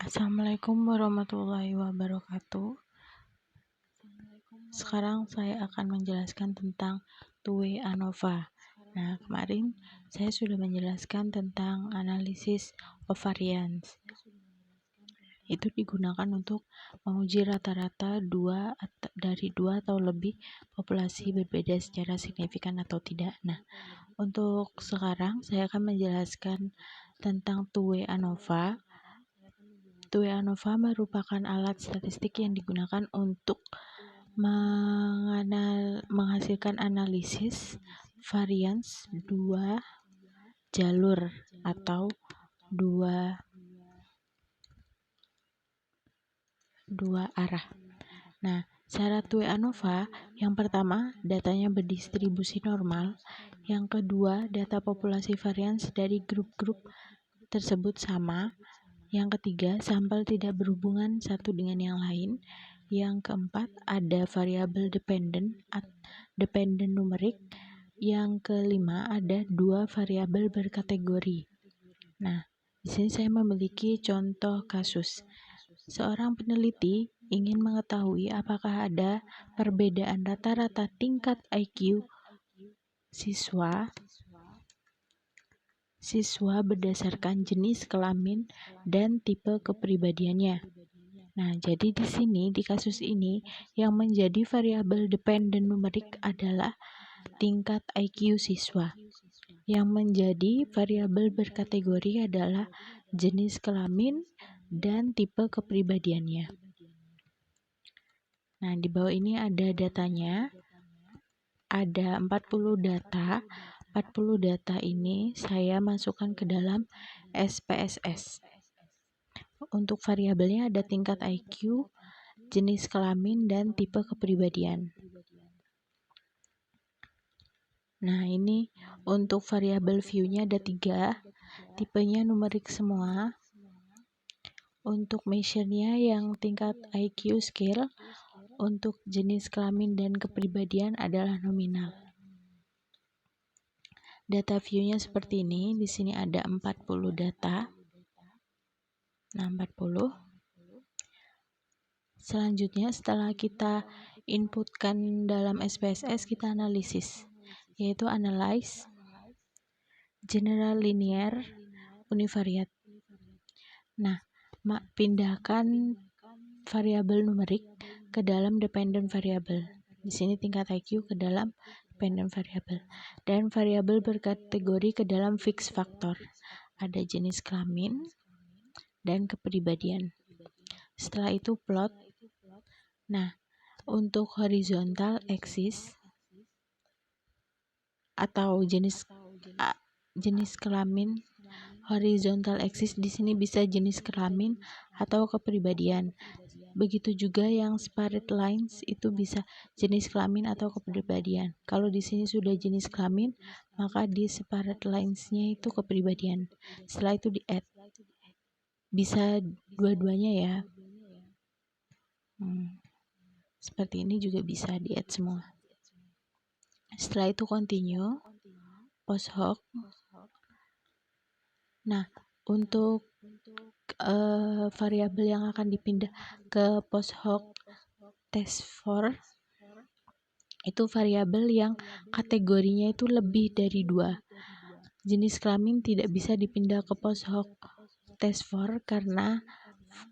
Assalamualaikum warahmatullahi wabarakatuh. Sekarang saya akan menjelaskan tentang two-way ANOVA. Nah, kemarin saya sudah menjelaskan tentang analisis covariance. Itu digunakan untuk menguji rata-rata dari dua atau lebih populasi berbeda secara signifikan atau tidak. Nah, untuk sekarang saya akan menjelaskan tentang two-way ANOVA. Two-way ANOVA merupakan alat statistik yang digunakan untuk menghasilkan analisis varians dua jalur atau dua arah. Nah, syarat two-way ANOVA yang pertama, datanya berdistribusi normal. Yang kedua, data populasi varians dari grup-grup tersebut sama. Yang ketiga, sampel tidak berhubungan satu dengan yang lain. Yang keempat, ada variabel dependent numerik. Yang kelima, ada dua variabel berkategori. Nah, di sini saya memiliki contoh kasus. Seorang peneliti ingin mengetahui apakah ada perbedaan rata-rata tingkat IQ siswa berdasarkan jenis kelamin dan tipe kepribadiannya. Nah, jadi di sini di kasus ini yang menjadi variabel dependent numerik adalah tingkat IQ siswa. Yang menjadi variabel berkategori adalah jenis kelamin dan tipe kepribadiannya. Nah, di bawah ini ada datanya. Ada 40 data. 40 data ini saya masukkan ke dalam SPSS. Untuk variabelnya ada tingkat IQ, jenis kelamin, dan tipe kepribadian. Nah, ini untuk variabel view-nya ada 3, tipenya numerik semua. Untuk measure-nya yang tingkat IQ scale, untuk jenis kelamin dan kepribadian adalah nominal. Data view-nya seperti ini. Di sini ada 40 data. Nah, 40. Selanjutnya, setelah kita inputkan dalam SPSS, kita analisis, yaitu analyze general linear univariate. Nah, pindahkan variabel numerik ke dalam dependent variable. Di sini tingkat IQ ke dalam dependent variable, dan variabel berkategori ke dalam fixed factor. Ada jenis kelamin dan kepribadian. Setelah itu plot. Nah, untuk horizontal axis atau jenis kelamin, horizontal axis di sini bisa jenis kelamin atau kepribadian. Begitu juga yang separate lines itu bisa jenis kelamin atau kepribadian. Kalau di sini sudah jenis kelamin, maka di separate lines-nya itu kepribadian. Setelah itu di add. Bisa dua-duanya ya. Seperti ini juga bisa di add semua. Setelah itu continue, post hoc. Nah, untuk variabel yang akan dipindah ke post hoc test for itu variabel yang kategorinya itu lebih dari 2. Jenis kelamin tidak bisa dipindah ke post hoc test for karena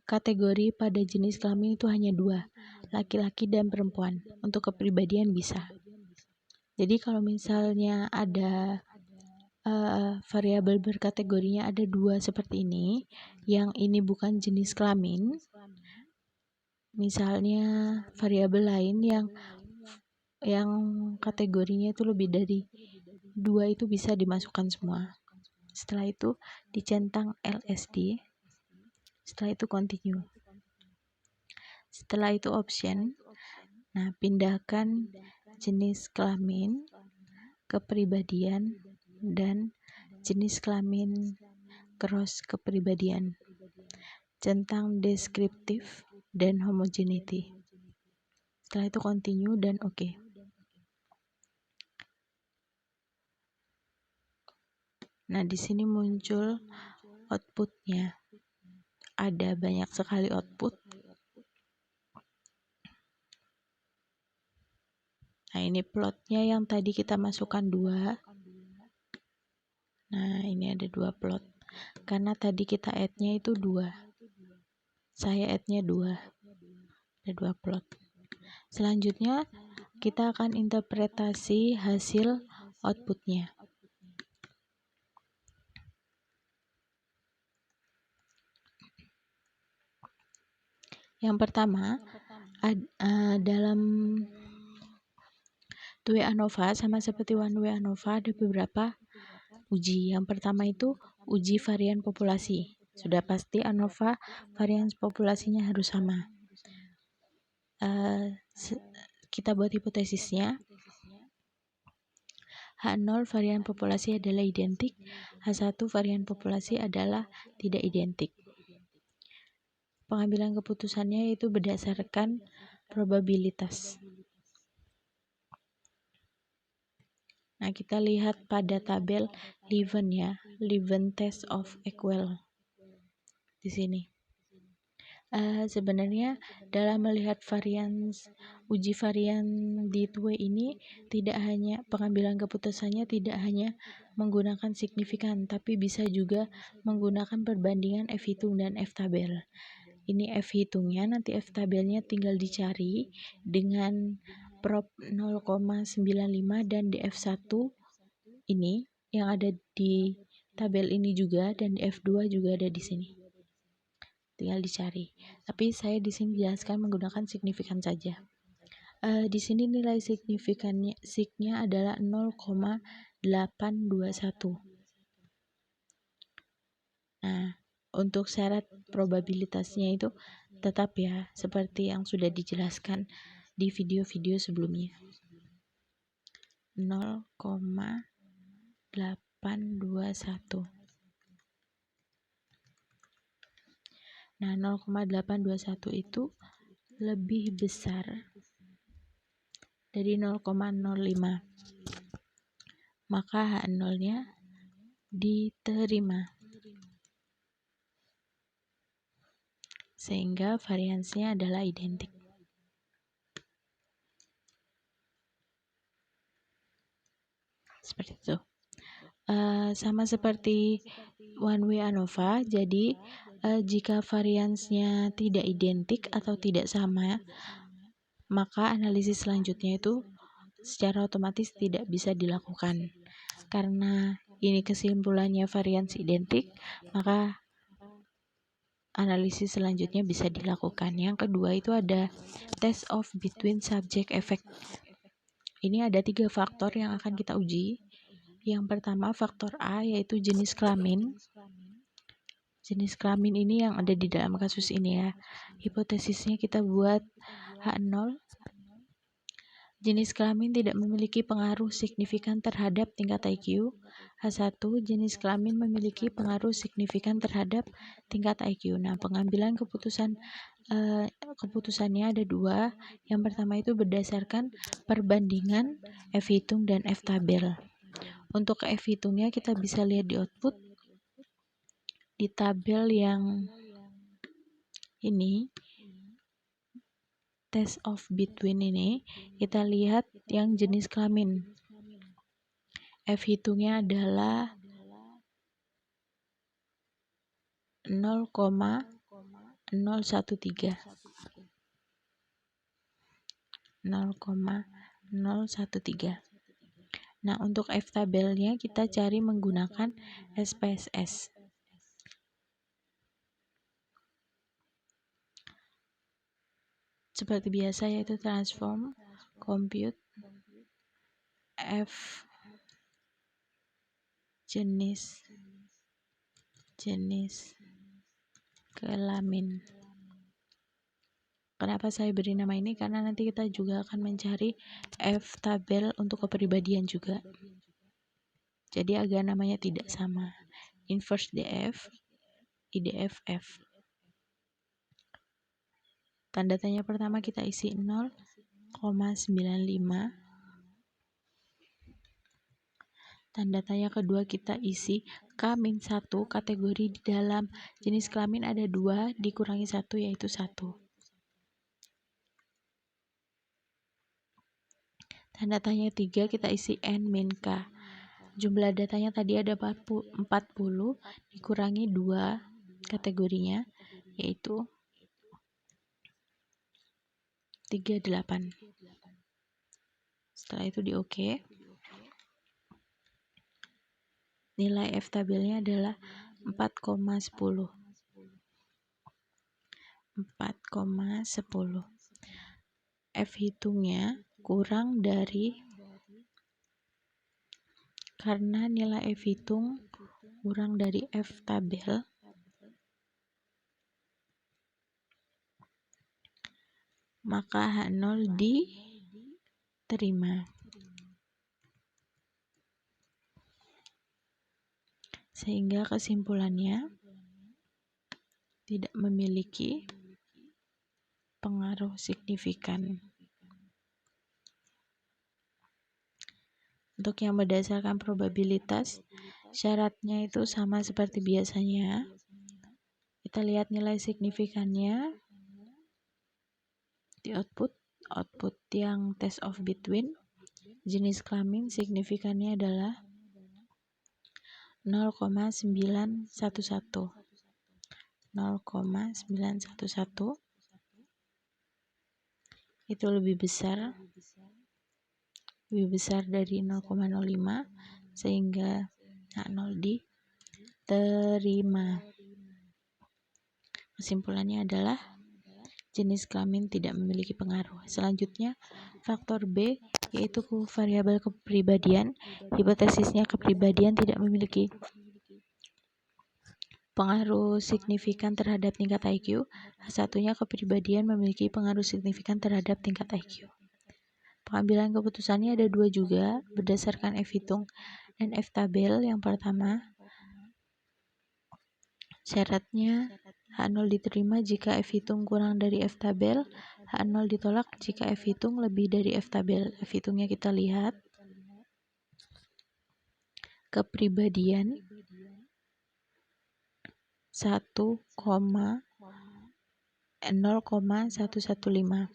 kategori pada jenis kelamin itu hanya 2, laki-laki dan perempuan. Untuk kepribadian bisa. Jadi kalau misalnya ada variabel berkategorinya ada 2 seperti ini, yang ini bukan jenis kelamin, misalnya variabel lain yang kategorinya itu lebih dari 2 itu bisa dimasukkan semua. Setelah itu dicentang LSD. Setelah itu continue. Setelah itu option. Nah, pindahkan jenis kelamin, kepribadian, dan jenis kelamin cross kepribadian. Centang deskriptif dan homogeneity. Setelah itu continue dan oke. Nah, di sini muncul outputnya. ada banyak sekali output. Nah, ini plotnya yang tadi kita masukkan 2. Nah, ini ada 2 plot. Karena tadi kita add-nya itu 2. Saya add-nya 2. Ada 2 plot. Selanjutnya, kita akan interpretasi hasil outputnya. Yang pertama, dalam 2way ANOVA sama seperti 1way ANOVA ada beberapa uji. Yang pertama itu uji varian populasi. Sudah pasti ANOVA varian populasinya harus sama. Kita buat hipotesisnya. H0 varian populasi adalah identik, H1 varian populasi adalah tidak identik. Pengambilan keputusannya itu berdasarkan probabilitas. Nah, kita lihat pada tabel Leven ya, Leven test of equal di sini. Sebenarnya dalam melihat uji varian di 2way ini tidak hanya pengambilan keputusannya tidak hanya menggunakan signifikan, tapi bisa juga menggunakan perbandingan F hitung dan F tabel. Ini F hitungnya, nanti F tabelnya tinggal dicari dengan prop 0,95 dan DF1 ini yang ada di tabel ini juga, dan F2 juga ada di sini. Tinggal dicari. Tapi saya di sini jelaskan menggunakan signifikan saja. Di sini nilai signifikannya signya adalah 0,821. Nah, untuk syarat probabilitasnya itu tetap ya seperti yang sudah dijelaskan di video-video sebelumnya. 0,821. Nah, 0,821 itu lebih besar dari 0,05. Maka H0-nya diterima. Sehingga variansinya adalah identik. Seperti itu. Sama seperti 1way ANOVA, jadi jika variansnya tidak identik atau tidak sama, maka analisis selanjutnya itu secara otomatis tidak bisa dilakukan. Karena ini kesimpulannya varians identik, maka analisis selanjutnya bisa dilakukan. Yang kedua itu ada test of between subject effect. Ini ada 3 faktor yang akan kita uji. Yang pertama faktor A, yaitu jenis kelamin. Jenis kelamin ini yang ada di dalam kasus ini ya. Hipotesisnya kita buat H0. Jenis kelamin tidak memiliki pengaruh signifikan terhadap tingkat IQ. H1, jenis kelamin memiliki pengaruh signifikan terhadap tingkat IQ. Nah, pengambilan keputusannya ada 2. Yang pertama itu berdasarkan perbandingan F hitung dan F tabel. Untuk F hitungnya kita bisa lihat di output. Di tabel yang ini, test of between ini, kita lihat yang jenis kelamin. F hitungnya adalah 0,013. 0,013. Nah, untuk F tabelnya kita cari menggunakan SPSS. Seperti biasa yaitu transform, compute, F jenis kelamin. Kenapa saya beri nama ini? Karena nanti kita juga akan mencari F tabel untuk kepribadian juga. Jadi agar namanya tidak sama. Inverse DF, IDF F. Tanda tanya pertama kita isi 0,95. Tanda tanya kedua kita isi K-1 kategori di dalam jenis kelamin ada 2 dikurangi 1 yaitu 1. Tanda tanya 3 kita isi N min K. Jumlah datanya tadi ada 40 dikurangi 2 kategorinya yaitu 38. Setelah itu di OK. Nilai F tabelnya adalah 4,10. 4,10. F hitungnya kurang dari, karena nilai F hitung kurang dari F tabel, maka H0 diterima. Sehingga kesimpulannya tidak memiliki pengaruh signifikan. Untuk yang berdasarkan probabilitas, syaratnya itu sama seperti biasanya. Kita lihat nilai signifikannya di output yang test of between. Jenis kelamin signifikannya adalah 0,911. 0,911 itu lebih besar dari 0,05 sehingga H0 diterima. Kesimpulannya adalah jenis kelamin tidak memiliki pengaruh. Selanjutnya faktor B yaitu variabel kepribadian. Hipotesisnya kepribadian tidak memiliki pengaruh signifikan terhadap tingkat IQ. Satunya kepribadian memiliki pengaruh signifikan terhadap tingkat IQ. Pengambilan keputusannya ada 2 juga berdasarkan F hitung dan F tabel. Yang pertama, syaratnya H0 diterima jika F hitung kurang dari F tabel. H0 ditolak jika F hitung lebih dari F tabel. F hitungnya kita lihat. Kepribadian 0,115.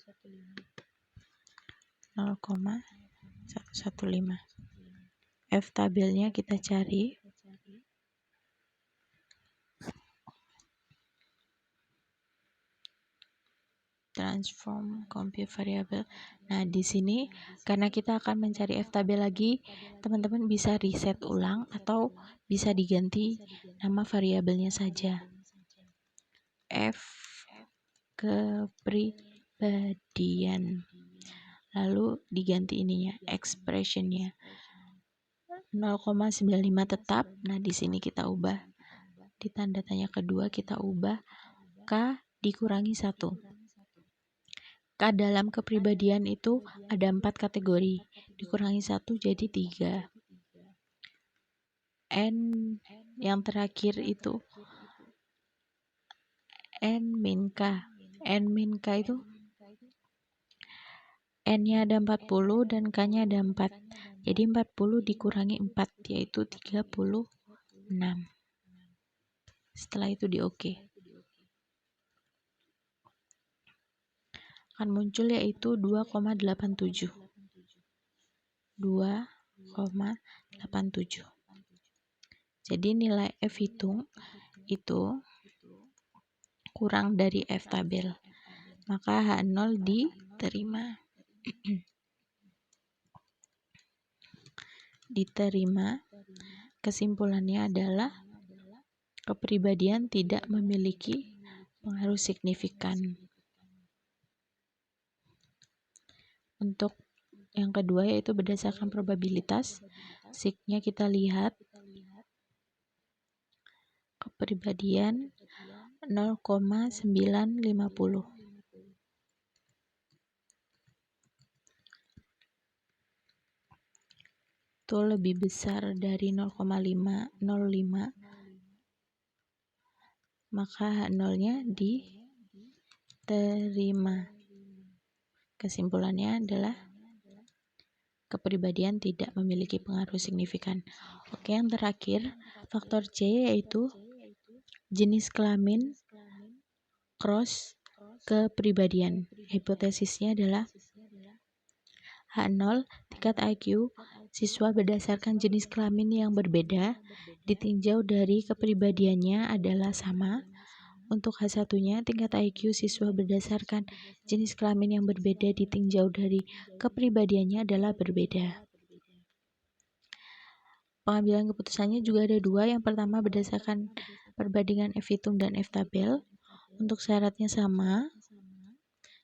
F tabelnya kita cari. Transform compute variable. Nah, di sini karena kita akan mencari F tabel lagi, teman-teman bisa reset ulang atau bisa diganti nama variabelnya saja. F kepribadian. Lalu diganti ininya, expressionnya 0,95 tetap. Nah, di sini kita ubah. Di tanda tanya kedua kita ubah K dikurangi 1. K dalam kepribadian itu ada 4 kategori. Dikurangi 1 jadi 3. N yang terakhir itu N min K. N min K itu N-nya ada 40 dan K-nya ada 4. Jadi 40 dikurangi 4 yaitu 36. Setelah itu di OK. Akan muncul yaitu 2,87. 2,87. Jadi nilai F hitung itu kurang dari F tabel. Maka H0 diterima. Diterima. Kesimpulannya adalah kepribadian tidak memiliki pengaruh signifikan. Untuk yang kedua yaitu berdasarkan probabilitas, signya kita lihat kepribadian 0,950. Itu lebih besar dari 0,505, maka H0-nya diterima. Kesimpulannya adalah kepribadian tidak memiliki pengaruh signifikan. Oke, yang terakhir, faktor C yaitu jenis kelamin cross kepribadian. Hipotesisnya adalah H0, tingkat IQ siswa berdasarkan jenis kelamin yang berbeda ditinjau dari kepribadiannya adalah sama. Untuk H1-nya, tingkat IQ siswa berdasarkan jenis kelamin yang berbeda ditinjau dari kepribadiannya adalah berbeda. Pengambilan keputusannya juga ada dua. Yang pertama berdasarkan perbandingan F-hitung dan F-tabel. Untuk syaratnya sama.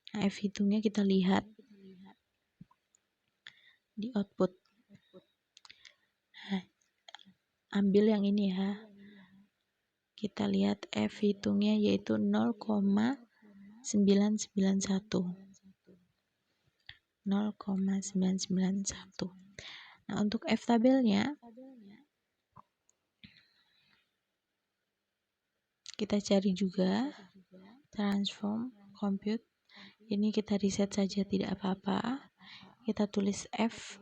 Nah, F-hitungnya kita lihat di output. Nah, ambil yang ini ya. Kita lihat F-hitungnya yaitu 0,991. 0,991. Nah, untuk F-tabelnya kita cari juga transform compute. Ini kita reset saja tidak apa-apa. Kita tulis F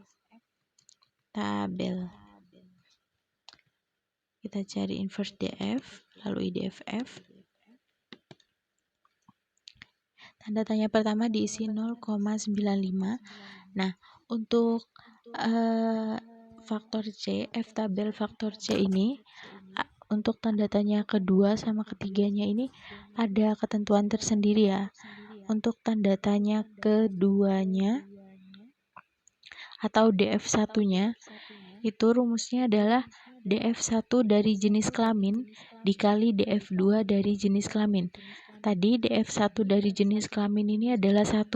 tabel. Kita cari inverse DF, lalu IDFF. Tanda tanya pertama diisi 0,95. Nah, untuk faktor C, F tabel faktor C ini, untuk tanda tanya kedua sama ketiganya ini ada ketentuan tersendiri ya. Untuk tanda tanya keduanya atau DF1-nya, itu rumusnya adalah DF1 dari jenis kelamin dikali DF2 dari jenis kelamin. Tadi DF1 dari jenis kelamin ini adalah 1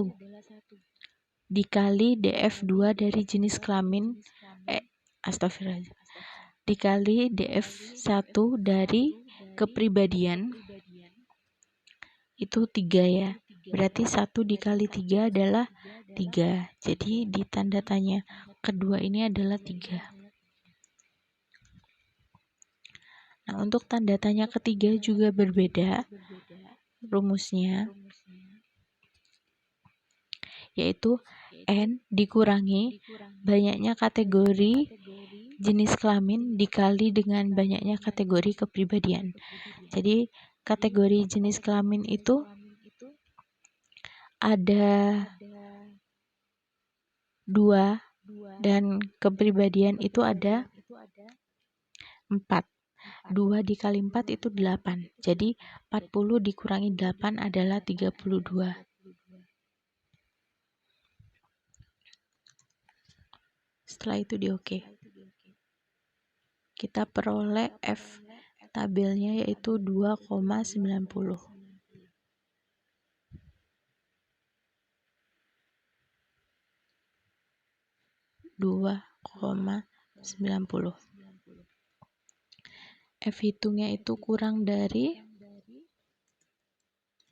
dikali DF2 dari jenis kelamin astagfirullah, dikali DF1 dari kepribadian itu 3 ya. Berarti 1 dikali 3 adalah 3. Jadi di tanda tanya kedua ini adalah 3. Nah, untuk tanda tanya ketiga juga berbeda rumusnya, yaitu N dikurangi banyaknya kategori jenis kelamin dikali dengan banyaknya kategori kepribadian. Jadi kategori jenis kelamin itu ada 2 dan kepribadian itu ada 4. 2 dikali 4 itu 8. Jadi 40 dikurangi 8 adalah 32. Setelah itu di oke. Kita peroleh F tabelnya yaitu 2,90. 2,90. F hitungnya itu kurang dari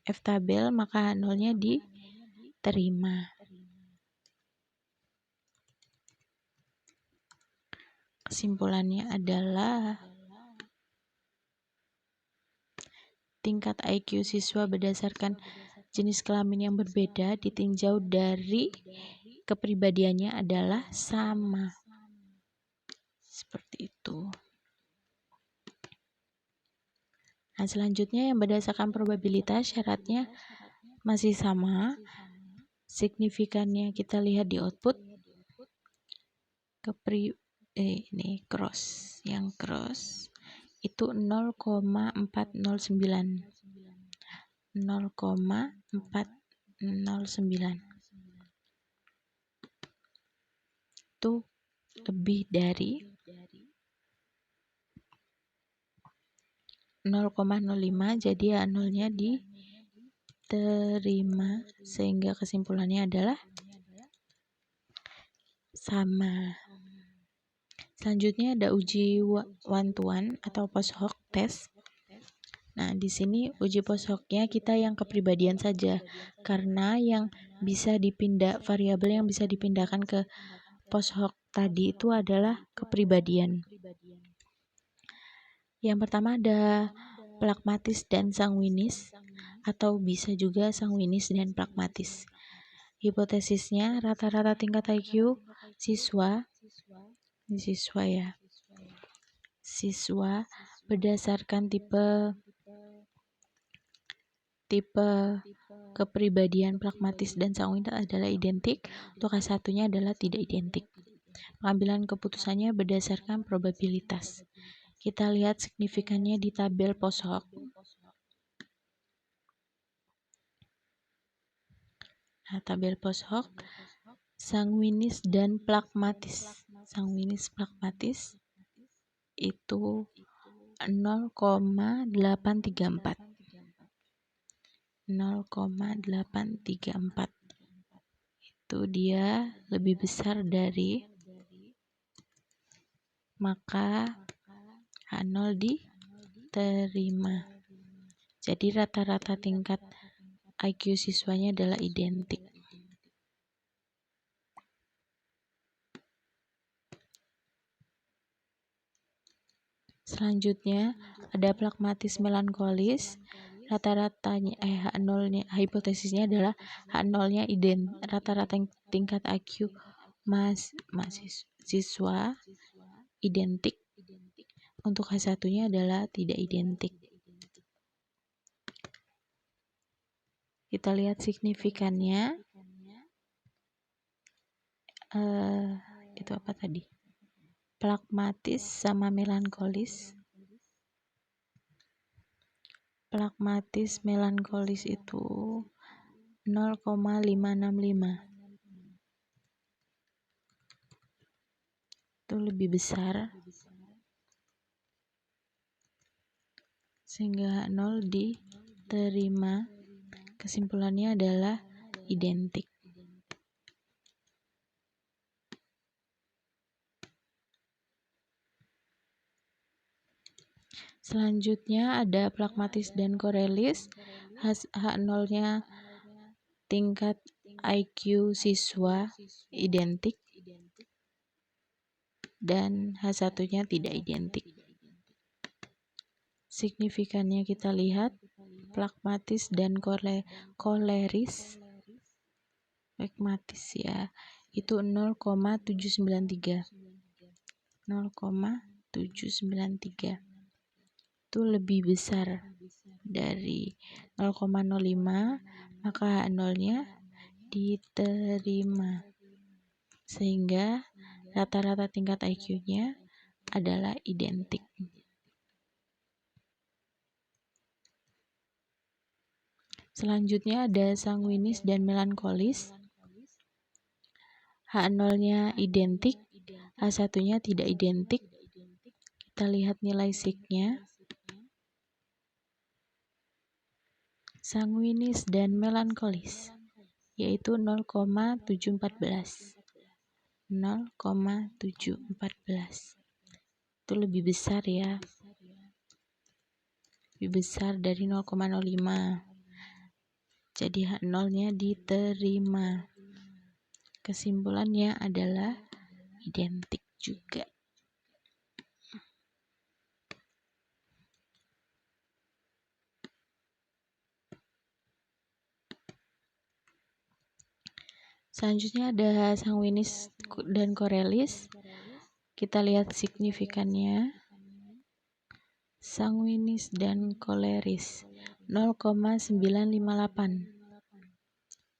F tabel, maka H0-nya diterima. Kesimpulannya adalah tingkat IQ siswa berdasarkan jenis kelamin yang berbeda ditinjau dari kepribadiannya adalah sama. Seperti itu. Nah, selanjutnya yang berdasarkan probabilitas syaratnya masih sama. Signifikannya kita lihat di output. Ini cross. Yang cross itu 0,409. 0,409. Itu lebih dari 0,05, jadi H0-nya diterima, sehingga kesimpulannya adalah sama. Selanjutnya ada uji one to one atau post hoc test. Nah, di sini uji post hoc-nya kita yang kepribadian saja, karena yang bisa dipindah, variabel yang bisa dipindahkan ke post hoc tadi itu adalah kepribadian. Yang pertama ada pragmatis dan sanguinis, atau bisa juga sanguinis dan pragmatis. Hipotesisnya, rata-rata tingkat IQ siswa ya, siswa berdasarkan tipe kepribadian pragmatis dan sanguin adalah identik, untuk satunya adalah tidak identik. Pengambilan keputusannya berdasarkan probabilitas. Kita lihat signifikannya di tabel posok. Nah, tabel posok, sanguinis dan pragmatis. Sanguinis pragmatis itu 0,834. 0,834. Itu dia lebih besar dari, maka H0 diterima. Jadi rata-rata tingkat IQ siswanya adalah identik. Selanjutnya ada pragmatis melankolis. Rata-ratanya H0-nya, hipotesisnya adalah H0-nya rata-rata tingkat IQ siswa identik. Untuk H1-nya adalah tidak identik. Kita lihat signifikannya. Itu apa tadi? Pragmatis sama melankolis. Pragmatis melankolis itu 0,565. Itu lebih besar, sehingga 0 diterima. Kesimpulannya adalah identik. Selanjutnya ada pragmatis dan korelis. H0-nya tingkat IQ siswa identik dan H1-nya tidak identik. Signifikannya kita lihat pragmatis dan koleris. Pragmatis ya, itu 0,793. 0,793. Itu lebih besar dari 0,05, maka H0-nya diterima, sehingga rata-rata tingkat IQ-nya adalah identik. Selanjutnya ada sanguinis dan melankolis. H0-nya identik, H1-nya tidak identik. Kita lihat nilai SIG-nya. Sanguinis dan melankolis yaitu 0,714. 0,714. Itu lebih besar ya. Lebih besar dari 0,05. Jadi H0-nya diterima. Kesimpulannya adalah identik juga. Selanjutnya ada sanguinis dan korelis. Kita lihat signifikannya. Sanguinis dan koleris 0,958.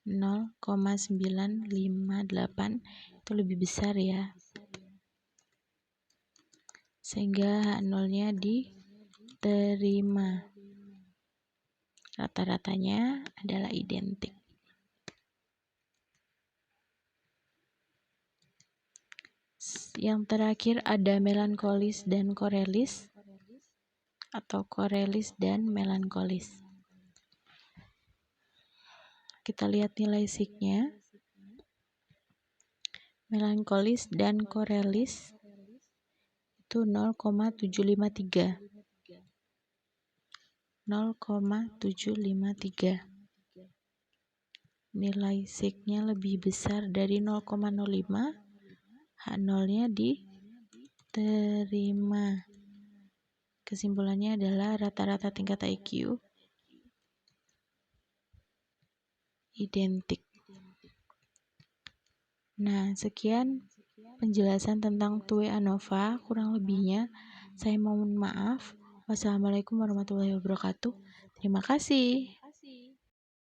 0,958 itu lebih besar ya. Sehingga H0-nya diterima. Rata-ratanya adalah identik. Yang terakhir ada melankolis dan korelis atau korelis dan melankolis. Kita lihat nilai SIG-nya. Melankolis dan korelis itu 0,753. 0,753. Nilai SIG-nya lebih besar dari 0,05. H0-nya diterima. Kesimpulannya adalah rata-rata tingkat IQ identik. Nah, sekian penjelasan tentang TUI ANOVA, kurang lebihnya saya mohon maaf. Wassalamualaikum warahmatullahi wabarakatuh. Terima kasih.